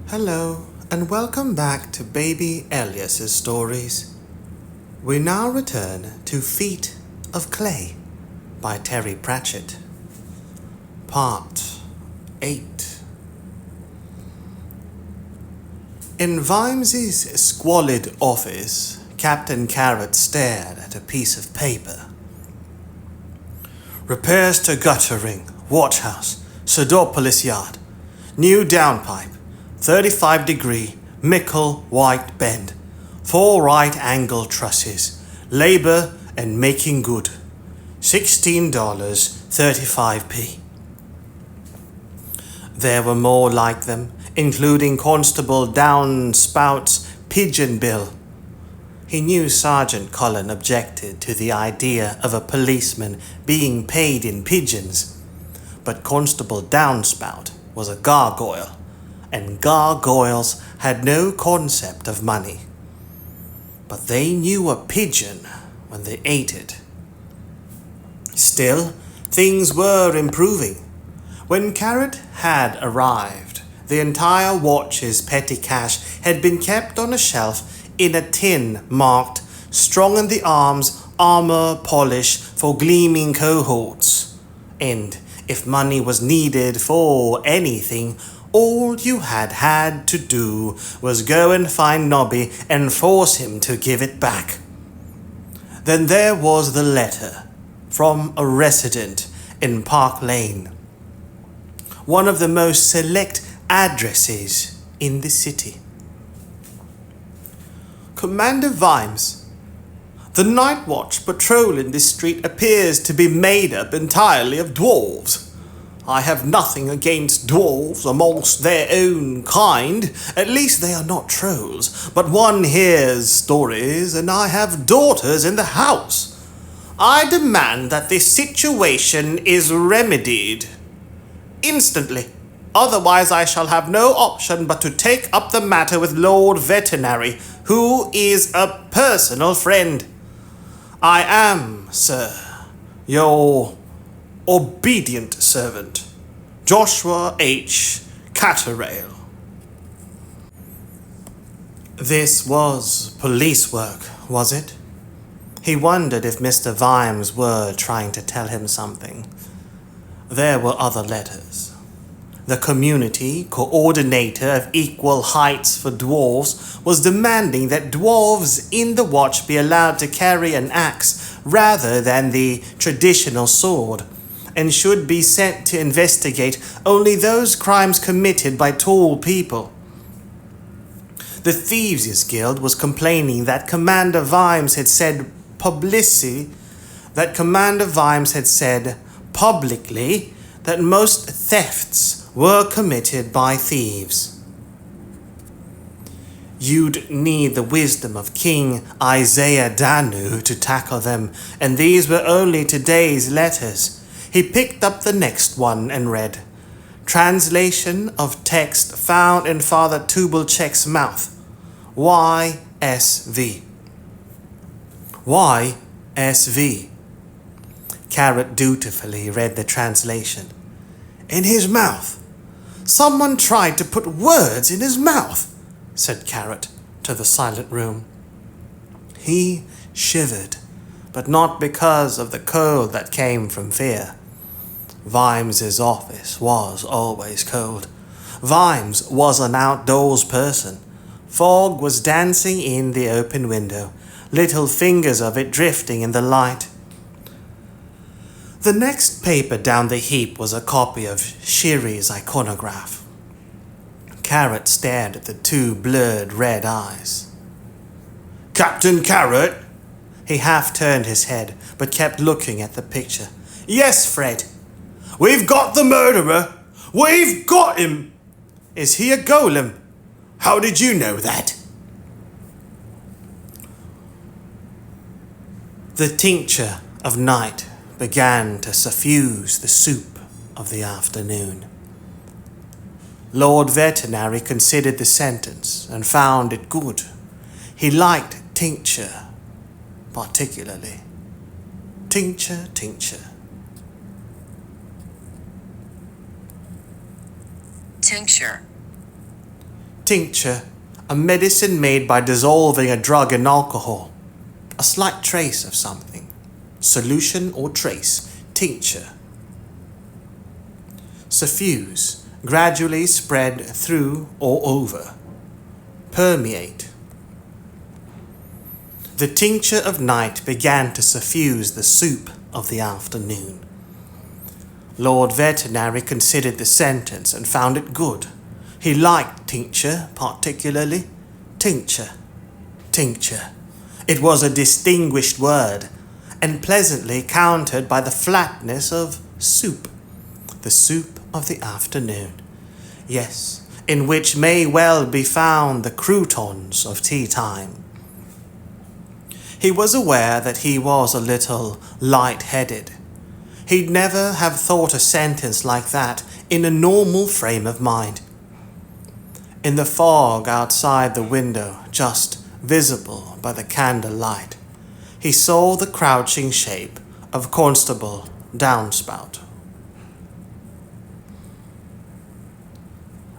Hello, and welcome back to Baby Elias's stories. We now return to Feet of Clay by Terry Pratchett. Part 8. In Vimes's squalid office, Captain Carrot stared at a piece of paper. Repairs to guttering, watchhouse, Sidopolis Yard, new downpipe, 35-degree, Mickle white bend, 4 right-angle trusses, labor and making good, $16.35. There were more like them, including Constable Downspout's Pigeon Bill. He knew Sergeant Cullen objected to the idea of a policeman being paid in pigeons, but Constable Downspout was a gargoyle, and gargoyles had no concept of money. But they knew a pigeon when they ate it. Still, things were improving. When Carrot had arrived, the entire watch's petty cash had been kept on a shelf in a tin marked "Strong in the Arms, Armor Polish for Gleaming Cohorts," and if money was needed for anything, all you had to do was go and find Nobby and force him to give it back. Then there was the letter from a resident in Park Lane, one of the most select addresses in the city. Commander Vimes, the night watch patrolling this street appears to be made up entirely of dwarves. I have nothing against dwarves amongst their own kind, at least they are not trolls, but one hears stories and I have daughters in the house. I demand that this situation is remedied instantly, otherwise I shall have no option but to take up the matter with Lord Vetinari, who is a personal friend. I am, sir, your obedient servant, Joshua H. Catterrail. This was police work, was it? He wondered if Mr. Vimes were trying to tell him something. There were other letters. The community coordinator of Equal Heights for Dwarves was demanding that dwarves in the watch be allowed to carry an axe rather than the traditional sword, and should be sent to investigate only those crimes committed by tall people. The Thieves' Guild was complaining that Commander Vimes had said publicly that most thefts were committed by thieves. You'd need the wisdom of King Isaiah Danu to tackle them, and these were only today's letters. He picked up the next one and read, "Translation of text found in Father Tubalchek's mouth. YSV. YSV. Carrot dutifully read the translation. In his mouth. Someone tried to put words in his mouth, said Carrot to the silent room. He shivered, but not because of the cold that came from fear. Vimes's office was always cold. Vimes was an outdoors person. Fog was dancing in the open window, little fingers of it drifting in the light. The next paper down the heap was a copy of Cheery's iconograph. Carrot stared at the 2 blurred red eyes. Captain Carrot? He half turned his head, but kept looking at the picture. Yes, Fred. We've got the murderer. We've got him. Is he a golem? How did you know that? The tincture of night began to suffuse the soup of the afternoon. Lord Vetinari considered the sentence and found it good. He liked tincture particularly. Tincture, tincture. Tincture. Tincture, a medicine made by dissolving a drug in alcohol. A slight trace of something. Solution or trace. Tincture. Suffuse, gradually spread through or over. Permeate. The tincture of night began to suffuse the soup of the afternoon. Lord Vetinari considered the sentence and found it good. He liked tincture particularly. Tincture. Tincture. It was a distinguished word, and pleasantly countered by the flatness of soup. The soup of the afternoon. Yes, in which may well be found the croutons of tea time. He was aware that he was a little light-headed. He'd never have thought a sentence like that in a normal frame of mind. In the fog outside the window, just visible by the candlelight, he saw the crouching shape of Constable Downspout.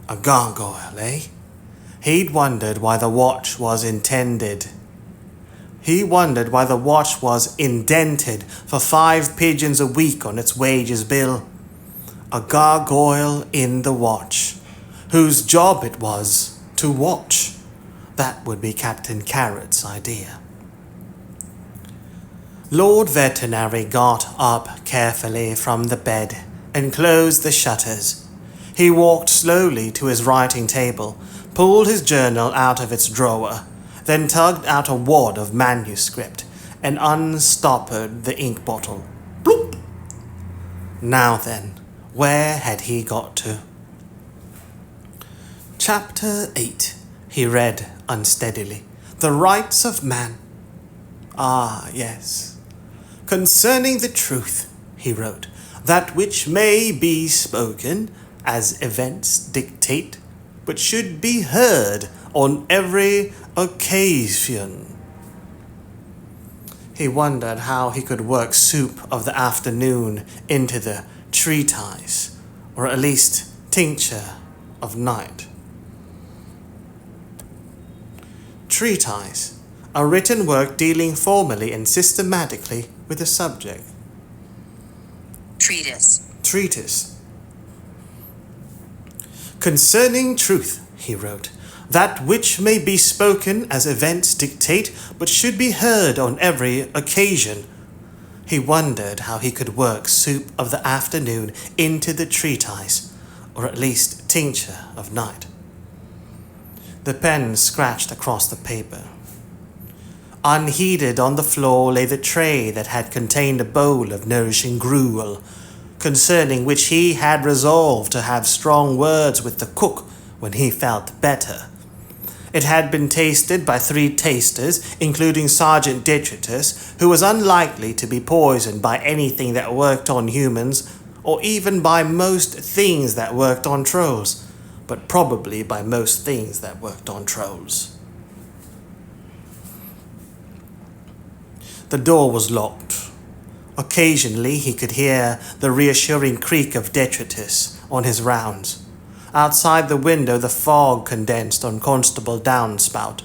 A gargoyle, eh? He'd wondered why the watch was intended. He wondered why the watch was indented for 5 pigeons a week on its wages bill. A gargoyle in the watch, whose job it was to watch. That would be Captain Carrot's idea. Lord Vetinari got up carefully from the bed and closed the shutters. He walked slowly to his writing table, pulled his journal out of its drawer, then tugged out a wad of manuscript and unstoppered the ink bottle. Bloop! Now then, where had he got to? Chapter 8, he read unsteadily. The rights of man. Ah, yes. Concerning the truth, he wrote, that which may be spoken as events dictate, but should be heard on every occasion. He wondered how he could work soup of the afternoon into the treatise, or at least tincture of night. Treatise, a written work dealing formally and systematically with the subject. Treatise. Concerning truth, he wrote, that which may be spoken as events dictate, but should be heard on every occasion. He wondered how he could work soup of the afternoon into the treatise, or at least tincture of night. The pen scratched across the paper. Unheeded on the floor lay the tray that had contained a bowl of nourishing gruel, concerning which he had resolved to have strong words with the cook when he felt better. It had been tasted by 3 tasters, including Sergeant Detritus, who was unlikely to be poisoned by anything that worked on humans, or even by most things that worked on trolls, but probably by most things that worked on trolls. The door was locked. Occasionally he could hear the reassuring creak of detritus on his rounds. Outside the window the fog condensed on Constable Downspout.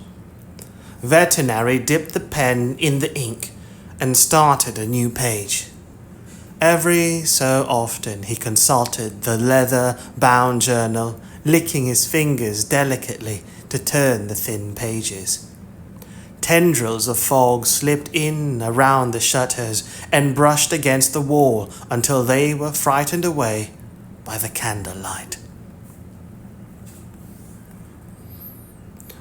Vetinari dipped the pen in the ink and started a new page. Every so often he consulted the leather-bound journal, licking his fingers delicately to turn the thin pages. Tendrils of fog slipped in around the shutters and brushed against the wall until they were frightened away by the candlelight.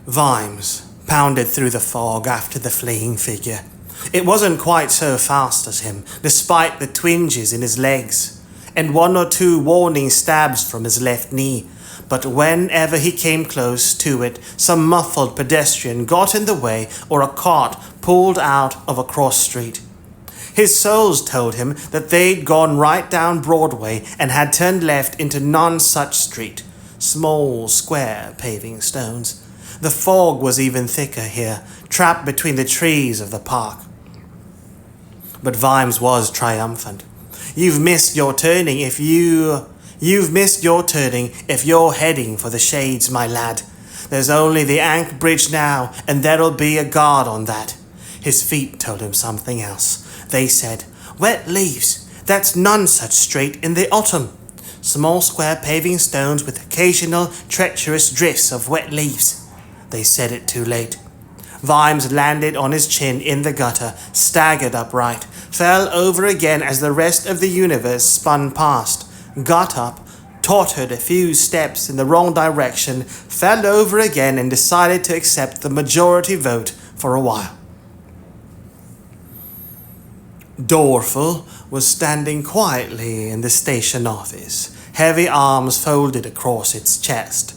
Vimes pounded through the fog after the fleeing figure. It wasn't quite so fast as him, despite the twinges in his legs, and 1 or 2 warning stabs from his left knee. But whenever he came close to it, some muffled pedestrian got in the way or a cart pulled out of a cross street. His souls told him that they'd gone right down Broadway and had turned left into none-such street, small, square paving stones. The fog was even thicker here, trapped between the trees of the park. But Vimes was triumphant. You've missed your turning if you're heading for the shades, my lad. There's only the Ankh Bridge now, and there'll be a guard on that. His feet told him something else. They said, wet leaves, that's none such straight in the autumn. Small square paving stones with occasional treacherous drifts of wet leaves. They said it too late. Vimes landed on his chin in the gutter, staggered upright, fell over again as the rest of the universe spun past, got up, tottered a few steps in the wrong direction, fell over again and decided to accept the majority vote for a while. Dorfel was standing quietly in the station office, heavy arms folded across its chest.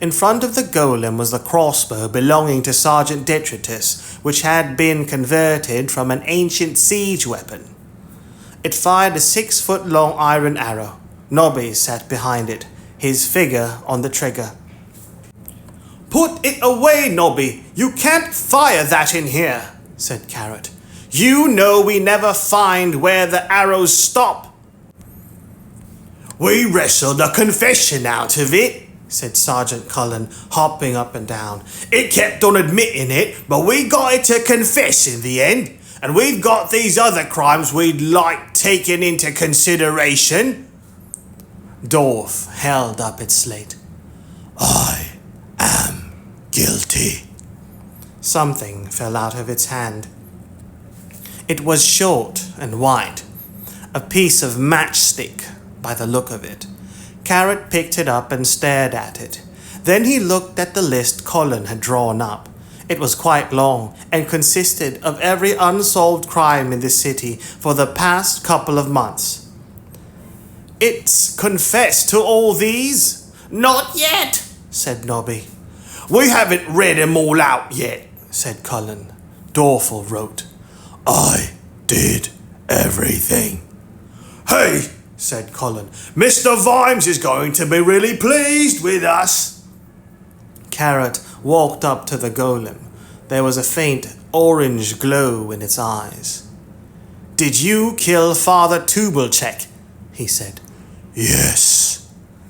In front of the golem was the crossbow belonging to Sergeant Detritus, which had been converted from an ancient siege weapon. It fired a 6-foot-long iron arrow. Nobby sat behind it, his figure on the trigger. "Put it away, Nobby! You can't fire that in here," said Carrot. "You know we never find where the arrows stop." "We wrestled a confession out of it," said Sergeant Cullen, hopping up and down. "It kept on admitting it, but we got it to confess in the end. And we've got these other crimes we'd like taken into consideration." Dwarf held up its slate. "I am guilty." Something fell out of its hand. It was short and white, a piece of matchstick by the look of it. Carrot picked it up and stared at it. Then he looked at the list Colin had drawn up. It was quite long and consisted of every unsolved crime in the city for the past couple of months. "It's confessed to all these?" "Not yet," said Nobby. "We haven't read 'em all out yet," said Cullen. Dorfel wrote, "I did everything." "Hey," said Colin, "Mr. Vimes is going to be really pleased with us." Carrot walked up to the golem. There was a faint orange glow in its eyes. "Did you kill Father Tubelcheck?" he said. "Yes."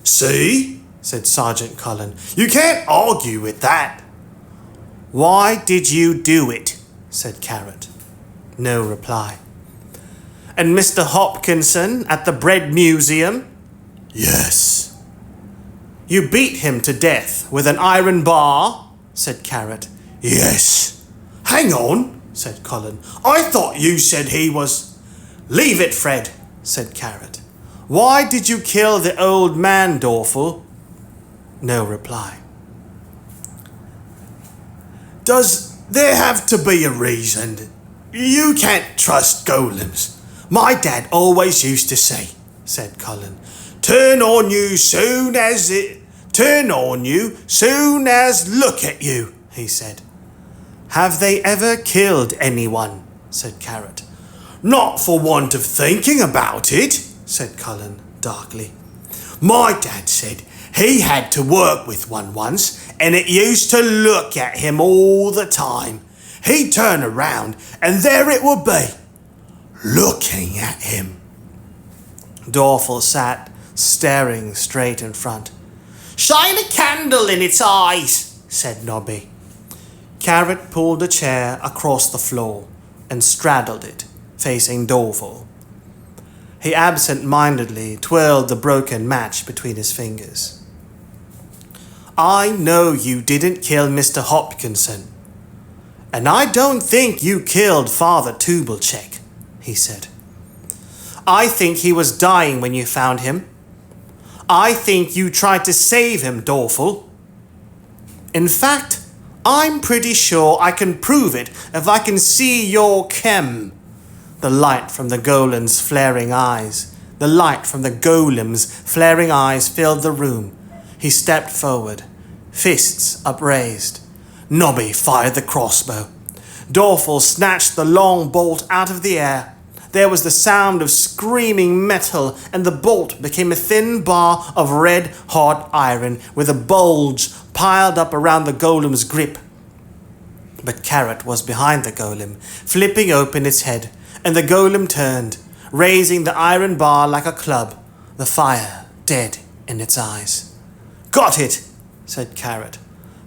"See?" said Sergeant Cullen. "You can't argue with that." "Why did you do it?" said Carrot. No reply. "And Mr. Hopkinson at the Bread Museum?" "Yes." "You beat him to death with an iron bar?" said Carrot. "Yes." "Hang on," said Colin. "I thought you said he was—" "Leave it, Fred," said Carrot. "Why did you kill the old man, Dorfel?" No reply. "Does there have to be a reason? You can't trust golems. My dad always used to say," said Colin, turn on you soon as look at you," he said. "Have they ever killed anyone?" said Carrot. "Not for want of thinking about it," said Cullen darkly. "My dad said he had to work with one once, and it used to look at him all the time. He'd turn around, and there it would be, looking at him." Dorfel sat, staring straight in front. "Shine a candle in its eyes," said Nobby. Carrot pulled a chair across the floor and straddled it, facing Dorfel. He absent-mindedly twirled the broken match between his fingers. "I know you didn't kill Mr. Hopkinson, and I don't think you killed Father Tubelcheck," he said. "I think he was dying when you found him. I think you tried to save him, Dorfel. In fact, I'm pretty sure I can prove it if I can see your chem." The light from the golem's flaring eyes filled the room. He stepped forward, fists upraised. Nobby fired the crossbow. Dorfel snatched the long bolt out of the air. There was the sound of screaming metal, and the bolt became a thin bar of red-hot iron with a bulge piled up around the golem's grip. But Carrot was behind the golem, flipping open its head, and the golem turned, raising the iron bar like a club, the fire dead in its eyes. "Got it," said Carrot.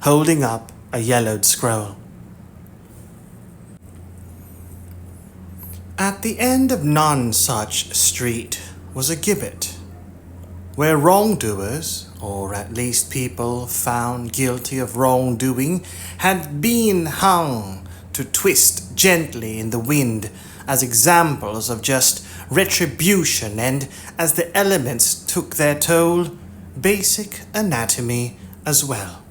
holding up a yellowed scroll. At the end of none such street was a gibbet, where wrongdoers, or at least people found guilty of wrongdoing, had been hung to twist gently in the wind as examples of just retribution and, as the elements took their toll, basic anatomy as well.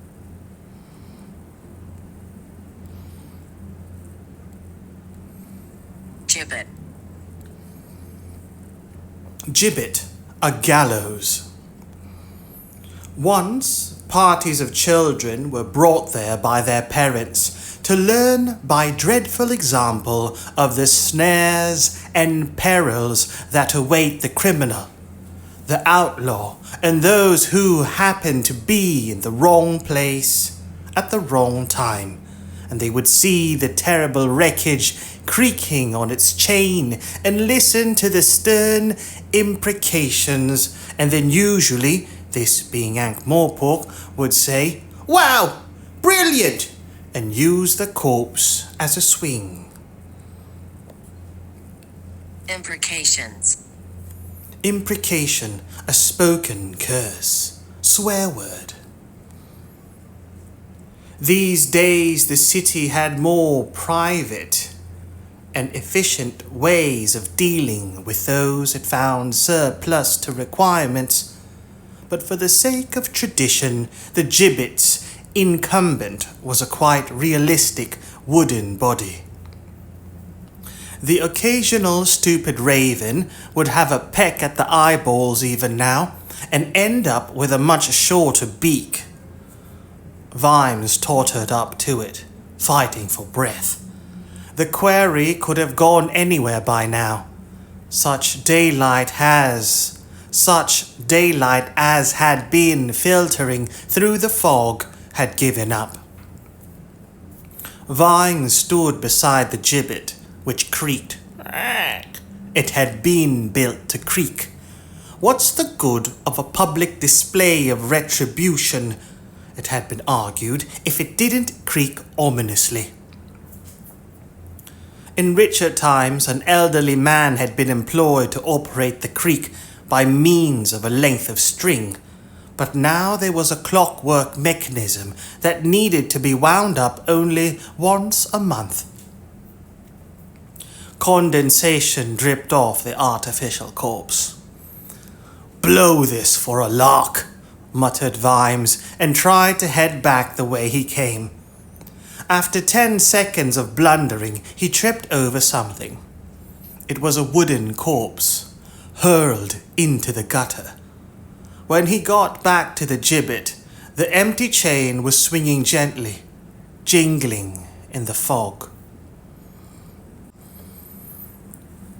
Gibbet. Gibbet, a gallows. Once, parties of children were brought there by their parents to learn by dreadful example of the snares and perils that await the criminal, the outlaw, and those who happen to be in the wrong place at the wrong time, and they would see the terrible wreckage creaking on its chain and listen to the stern imprecations, and then usually, this being Ankh-Morpork, would say, "Wow! Brilliant!" and use the corpse as a swing. Imprecations. Imprecation, a spoken curse, swear word. These days the city had more private and efficient ways of dealing with those it found surplus to requirements, but for the sake of tradition, the gibbet's incumbent was a quite realistic wooden body. The occasional stupid raven would have a peck at the eyeballs even now, and end up with a much shorter beak. Vimes tottered up to it, fighting for breath. The quarry could have gone anywhere by now. Such daylight as had been filtering through the fog had given up. Vimes stood beside the gibbet, which creaked. It had been built to creak. What's the good of a public display of retribution, it had been argued, if it didn't creak ominously? In richer times, an elderly man had been employed to operate the creak by means of a length of string, but now there was a clockwork mechanism that needed to be wound up only once a month. Condensation dripped off the artificial corpse. "Blow this for a lark," muttered Vimes, and tried to head back the way he came. After 10 seconds of blundering, he tripped over something. It was a wooden corpse, hurled into the gutter. When he got back to the gibbet, the empty chain was swinging gently, jingling in the fog.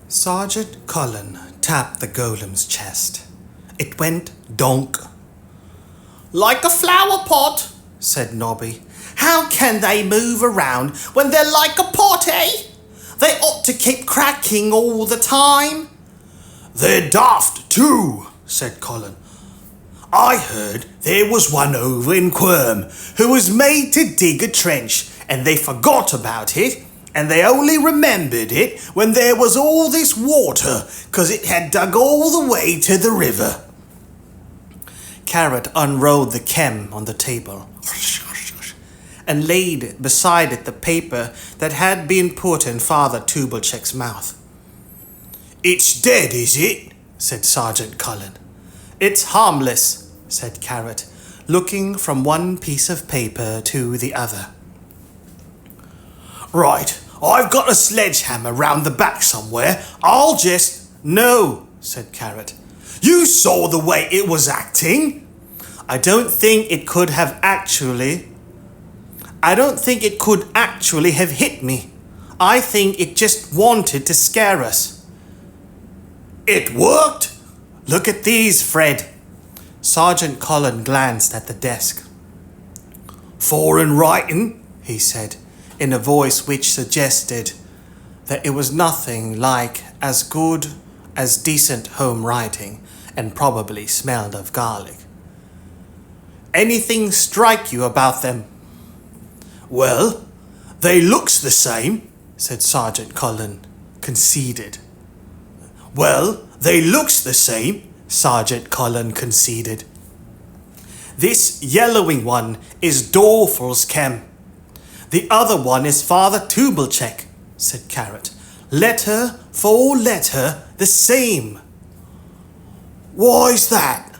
Sergeant Cullen tapped the golem's chest. It went donk. "Like a flower pot," said Nobby. "How can they move around when they're like a pot, eh? They ought to keep cracking all the time." "They're daft too," said Colin. "I heard there was one over in Quirm who was made to dig a trench and they forgot about it, and they only remembered it when there was all this water, 'cause it had dug all the way to the river." Carrot unrolled the chem on the table and laid beside it the paper that had been put in Father Tubelcheck's mouth. "It's dead, is it?" said Sergeant Cullen. "It's harmless," said Carrot, looking from one piece of paper to the other. "Right, I've got a sledgehammer round the back somewhere. I'll just..." "No," said Carrot. "You saw the way it was acting." I don't think it could actually have hit me. I think it just wanted to scare us." "It worked? Look at these, Fred." Sergeant Cullen glanced at the desk. "Foreign writing," he said, in a voice which suggested that it was nothing like as good as decent home writing, and probably smelled of garlic. "Anything strike you about them?" Well, they looks the same, said Sergeant Cullen, conceded. Well, they looks the same, Sergeant Cullen conceded. This yellowing one is Dorful's chem. The other one is Father Tubelcheck, said Carrot. Letter for letter the same. Why's that?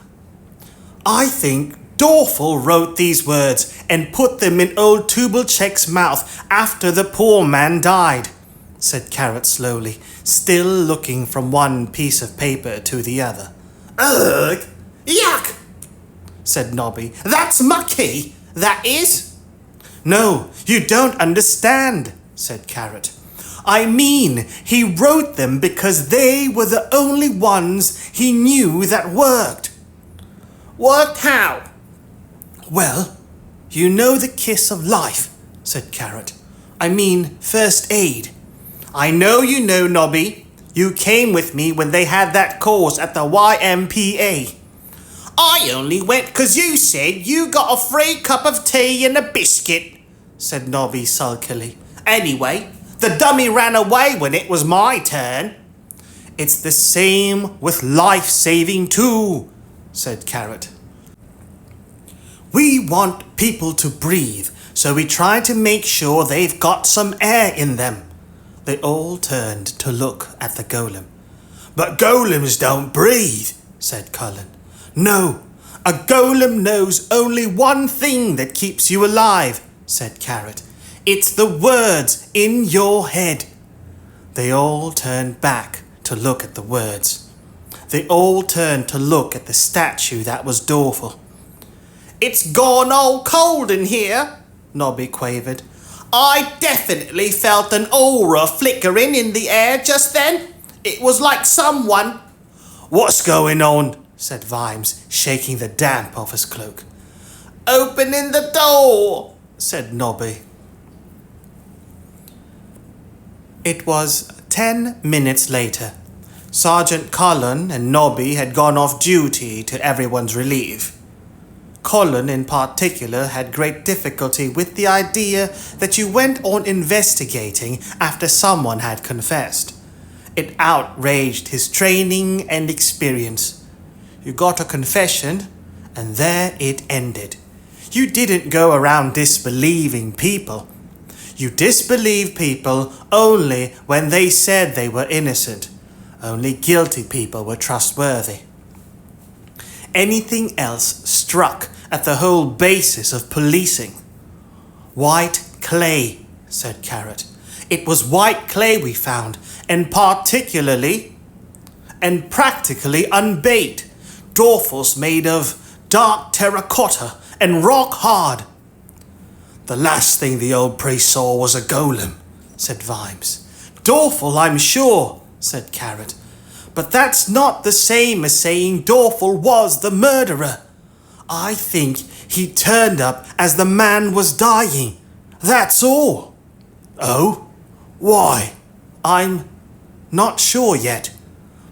I think Dorful wrote these words and put them in old Tubelcheck's mouth after the poor man died, said Carrot slowly, still looking from one piece of paper to the other. Ugh! Yuck! Said Nobby. That's mucky, that is. No, you don't understand, said Carrot. I mean, he wrote them because they were the only ones he knew that worked. Worked how? Well, you know the kiss of life, said Carrot. I mean, first aid. I know you know, Nobby. You came with me when they had that course at the YMPA. I only went 'cause you said you got a free cup of tea and a biscuit, said Nobby sulkily. Anyway, the dummy ran away when it was my turn. It's the same with life-saving too, said Carrot. We want people to breathe, so we try to make sure they've got some air in them. They all turned to look at the golem. But golems don't breathe, said Cullen. No, a golem knows only one thing that keeps you alive, said Carrot. It's the words in your head. They all turned back to look at the words. They all turned to look at the statue that was Dorful. It's gone all cold in here, Nobby quavered. I definitely felt an aura flickering in the air just then. It was like someone... What's going on? Said Vimes, shaking the damp off his cloak. Opening the door, said Nobby. It was 10 minutes later. Sergeant Cullen and Nobby had gone off duty to everyone's relief. Cullen in particular had great difficulty with the idea that you went on investigating after someone had confessed. It outraged his training and experience. You got a confession, and there it ended. You didn't go around disbelieving people. You disbelieved people only when they said they were innocent. Only guilty people were trustworthy. Anything else struck at the whole basis of policing. White clay, said Carrot. It was white clay we found, and practically unbaked. Dorfles made of dark terracotta and rock hard. The last thing the old priest saw was a golem, said Vimes. Dorful, I'm sure, said Carrot. But that's not the same as saying Dorful was the murderer. I think he turned up as the man was dying. That's all. Oh? Why? I'm not sure yet.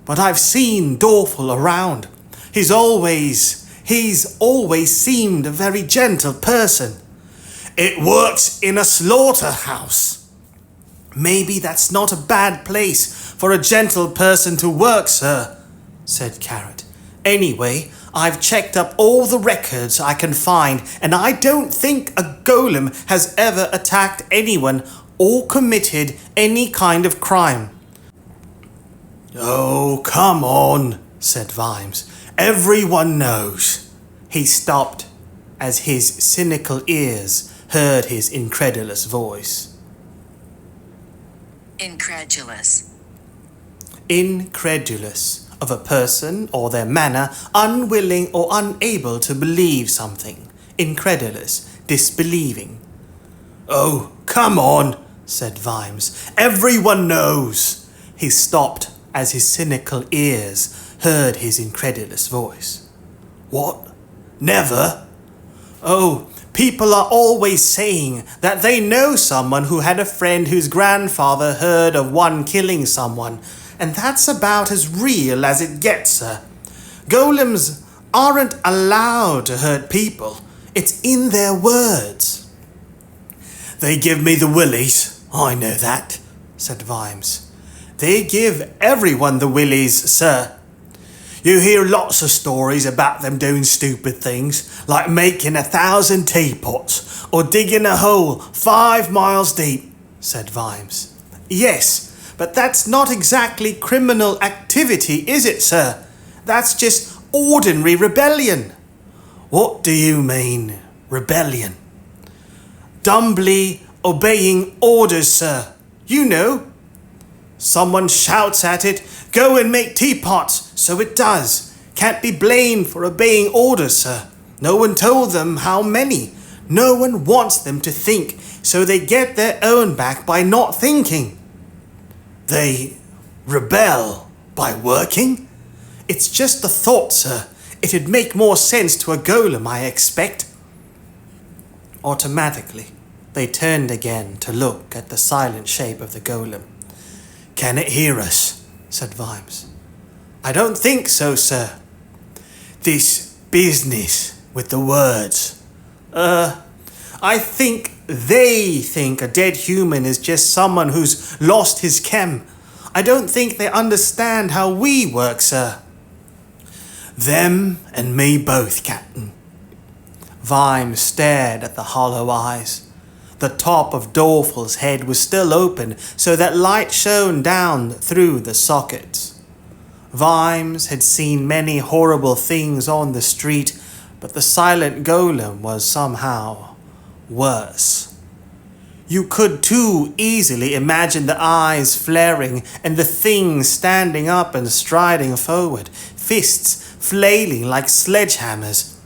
But I've seen Dorful around. He's always seemed a very gentle person. It works in a slaughterhouse. Maybe that's not a bad place for a gentle person to work, sir, said Carrot. Anyway, I've checked up all the records I can find, and I don't think a golem has ever attacked anyone or committed any kind of crime. Oh, come on, said Vimes. Everyone knows. He stopped as his cynical ears heard his incredulous voice. Incredulous. Incredulous of a person or their manner, unwilling or unable to believe something. Incredulous, disbelieving. Oh, come on, said Vimes. Everyone knows. He stopped as his cynical ears heard his incredulous voice. What? Never? Oh, people are always saying that they know someone who had a friend whose grandfather heard of one killing someone, and that's about as real as it gets, sir. Golems aren't allowed to hurt people. It's in their words. They give me the willies, I know that, said Vimes. They give everyone the willies, sir. You hear lots of stories about them doing stupid things, like making 1,000 teapots, or digging a hole 5 miles deep, said Vimes. Yes, but that's not exactly criminal activity, is it, sir? That's just ordinary rebellion. What do you mean, rebellion? Dumbly obeying orders, sir. You know. Someone shouts at it, go and make teapots, so it does. Can't be blamed for obeying orders, sir. No one told them how many. No one wants them to think, so they get their own back by not thinking. They rebel by working? It's just a thought, sir. It'd make more sense to a golem, I expect. Automatically, they turned again to look at the silent shape of the golem. Can it hear us? Said Vimes. I don't think so, sir. This business with the words. I think they think a dead human is just someone who's lost his chem. I don't think they understand how we work, sir. Them and me both, Captain. Vimes stared at the hollow eyes. The top of Dorful's head was still open, so that light shone down through the sockets. Vimes had seen many horrible things on the street, but the silent golem was somehow worse. You could too easily imagine the eyes flaring and the thing standing up and striding forward, fists flailing like sledgehammers.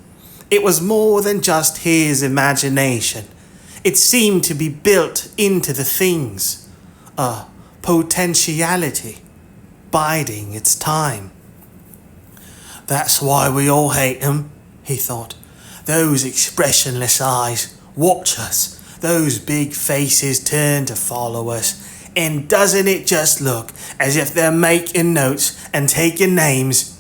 It was more than just his imagination. It seemed to be built into the things, a potentiality, biding its time. That's why we all hate them, he thought. Those expressionless eyes watch us, those big faces turn to follow us, and doesn't it just look as if they're making notes and taking names?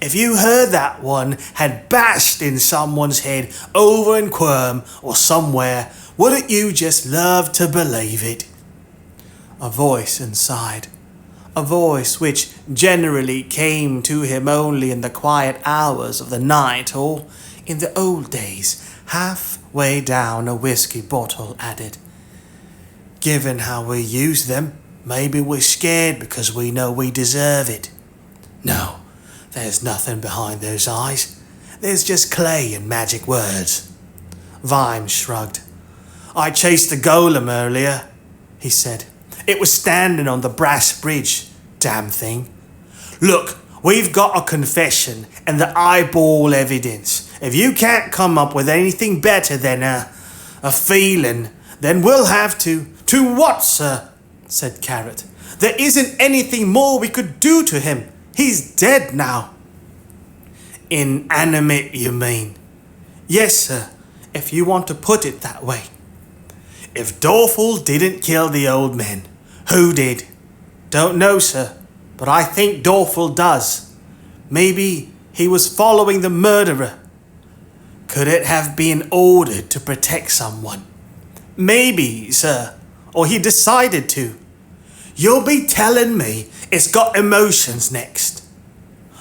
If you heard that one had bashed in someone's head over in Quirm or somewhere, wouldn't you just love to believe it? A voice inside, a voice which generally came to him only in the quiet hours of the night or, in the old days, halfway down a whiskey bottle, added, Given how we use them, maybe we're scared because we know we deserve it. No, there's nothing behind those eyes. There's just clay and magic words. Vimes shrugged. I chased the golem earlier, he said. It was standing on the brass bridge, damn thing. Look, we've got a confession and the eyeball evidence. If you can't come up with anything better than a feeling, then we'll have to... To what, sir? Said Carrot. There isn't anything more we could do to him. He's dead now. Inanimate, you mean? Yes, sir, if you want to put it that way. If Dorful didn't kill the old men, who did? Don't know, sir, but I think Dorful does. Maybe he was following the murderer. Could it have been ordered to protect someone? Maybe, sir, or he decided to. You'll be telling me it's got emotions next.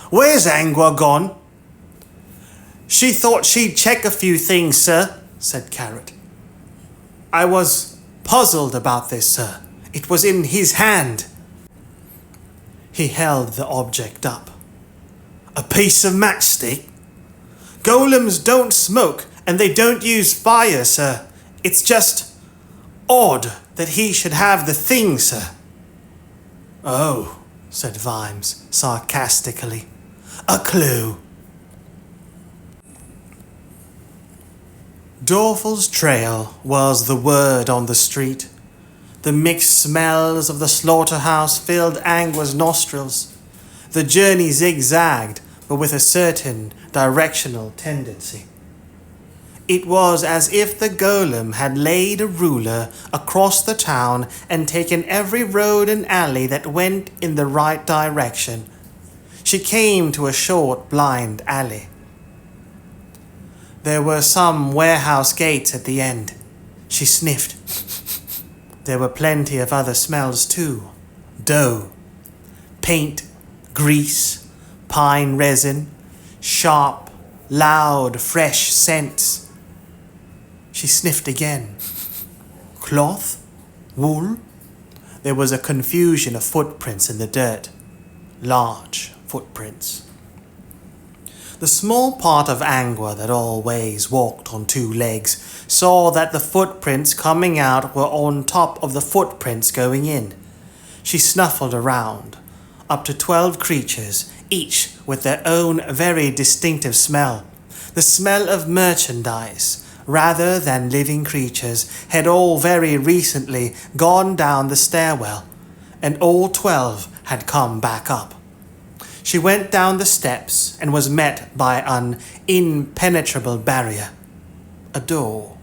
Where's Angua gone? She thought she'd check a few things, sir, said Carrot. I was puzzled about this, sir. It was in his hand. He held the object up. A piece of matchstick? Golems don't smoke and they don't use fire, sir. It's just odd that he should have the thing, sir. Oh, said Vimes sarcastically. A clue. Dorful's trail was the word on the street. The mixed smells of the slaughterhouse filled Angua's nostrils. The journey zigzagged, but with a certain directional tendency. It was as if the golem had laid a ruler across the town and taken every road and alley that went in the right direction. She came to a short, blind alley. There were some warehouse gates at the end. She sniffed. There were plenty of other smells too. Dough, paint, grease, pine resin, sharp, loud, fresh scents. She sniffed again. Cloth? Wool? There was a confusion of footprints in the dirt. Large footprints. The small part of Angua that always walked on two legs saw that the footprints coming out were on top of the footprints going in. She snuffled around. Up to 12 creatures, each with their own very distinctive smell. The smell of merchandise, rather than living creatures, had all very recently gone down the stairwell, and all 12 had come back up. She went down the steps and was met by an impenetrable barrier. A door.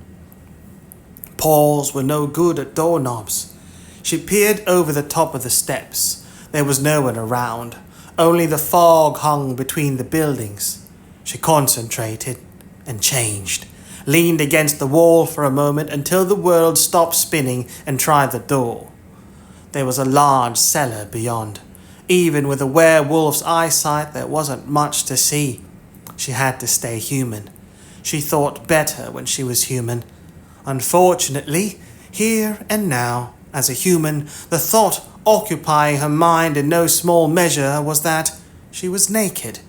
Paws were no good at doorknobs. She peered over the top of the steps. There was no one around. Only the fog hung between the buildings. She concentrated and changed. Leaned against the wall for a moment until the world stopped spinning and tried the door. There was a large cellar beyond. Even with a werewolf's eyesight, there wasn't much to see. She had to stay human. She thought better when she was human. Unfortunately, here and now, as a human, the thought occupying her mind in no small measure was that she was naked.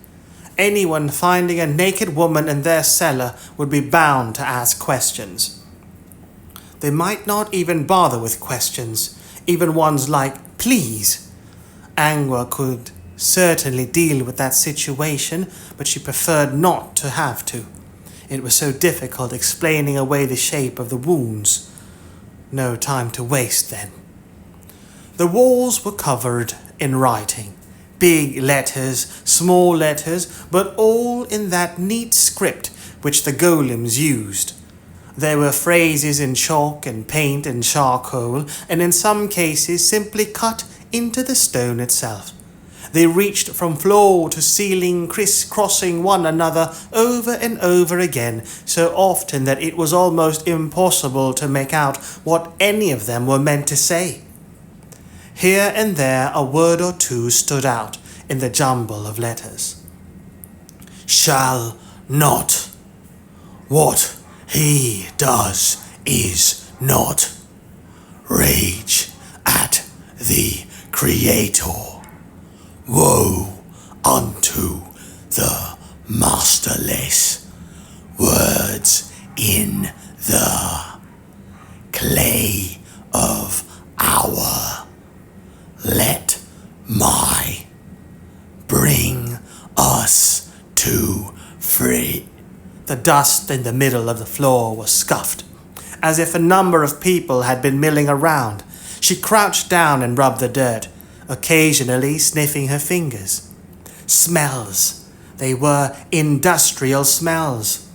Anyone finding a naked woman in their cellar would be bound to ask questions. They might not even bother with questions, even ones like, "Please." Angua could certainly deal with that situation, but she preferred not to have to. It was so difficult explaining away the shape of the wounds. No time to waste then. The walls were covered in writing. Big letters, small letters, but all in that neat script which the golems used. There were phrases in chalk and paint and charcoal, and in some cases simply cut into the stone itself. They reached from floor to ceiling, crisscrossing one another over and over again, so often that it was almost impossible to make out what any of them were meant to say. Here and there a word or two stood out in the jumble of letters. Shall not. What he does is not. Rage at the Creator. Woe unto the masterless. Words in the clay of our. Let my bring us to free. The dust in the middle of the floor was scuffed, as if a number of people had been milling around. She crouched down and rubbed the dirt, occasionally sniffing her fingers. Smells. They were industrial smells.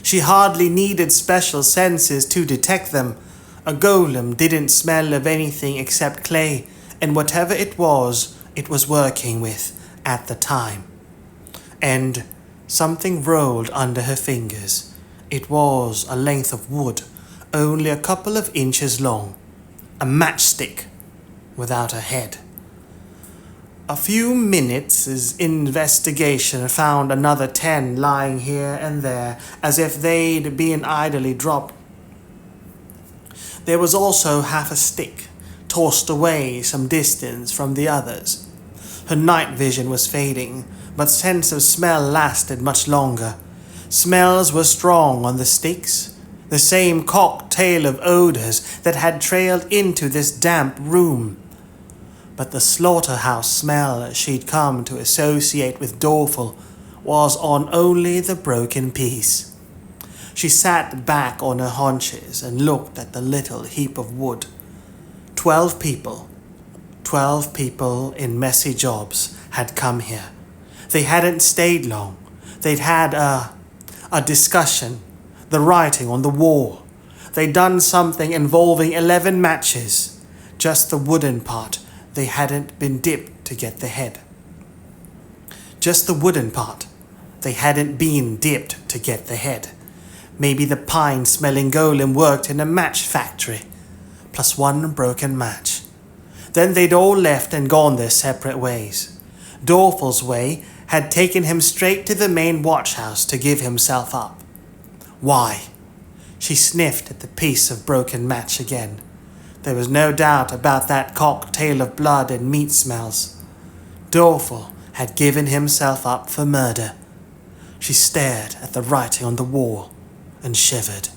She hardly needed special senses to detect them. A golem didn't smell of anything except clay, and whatever it was working with at the time. And something rolled under her fingers. It was a length of wood, only a couple of inches long. A matchstick without a head. A few minutes' investigation found another 10 lying here and there, as if they'd been idly dropped. There was also half a stick, tossed away some distance from the others. Her night vision was fading, but sense of smell lasted much longer. Smells were strong on the sticks, the same cocktail of odors that had trailed into this damp room. But the slaughterhouse smell she'd come to associate with Dorful was on only the broken piece. She sat back on her haunches and looked at the little heap of wood. 12 people in messy jobs had come here. They hadn't stayed long. They'd had a discussion, the writing on the wall. They'd done something involving 11 matches, just the wooden part. They hadn't been dipped to get the head. Just the wooden part. They hadn't been dipped to get the head. Maybe the pine-smelling golem worked in a match factory. plus 1 broken match. Then they'd all left and gone their separate ways. Dorfel's way had taken him straight to the main watchhouse to give himself up. Why? She sniffed at the piece of broken match again. There was no doubt about that cocktail of blood and meat smells. Dorfel had given himself up for murder. She stared at the writing on the wall and shivered.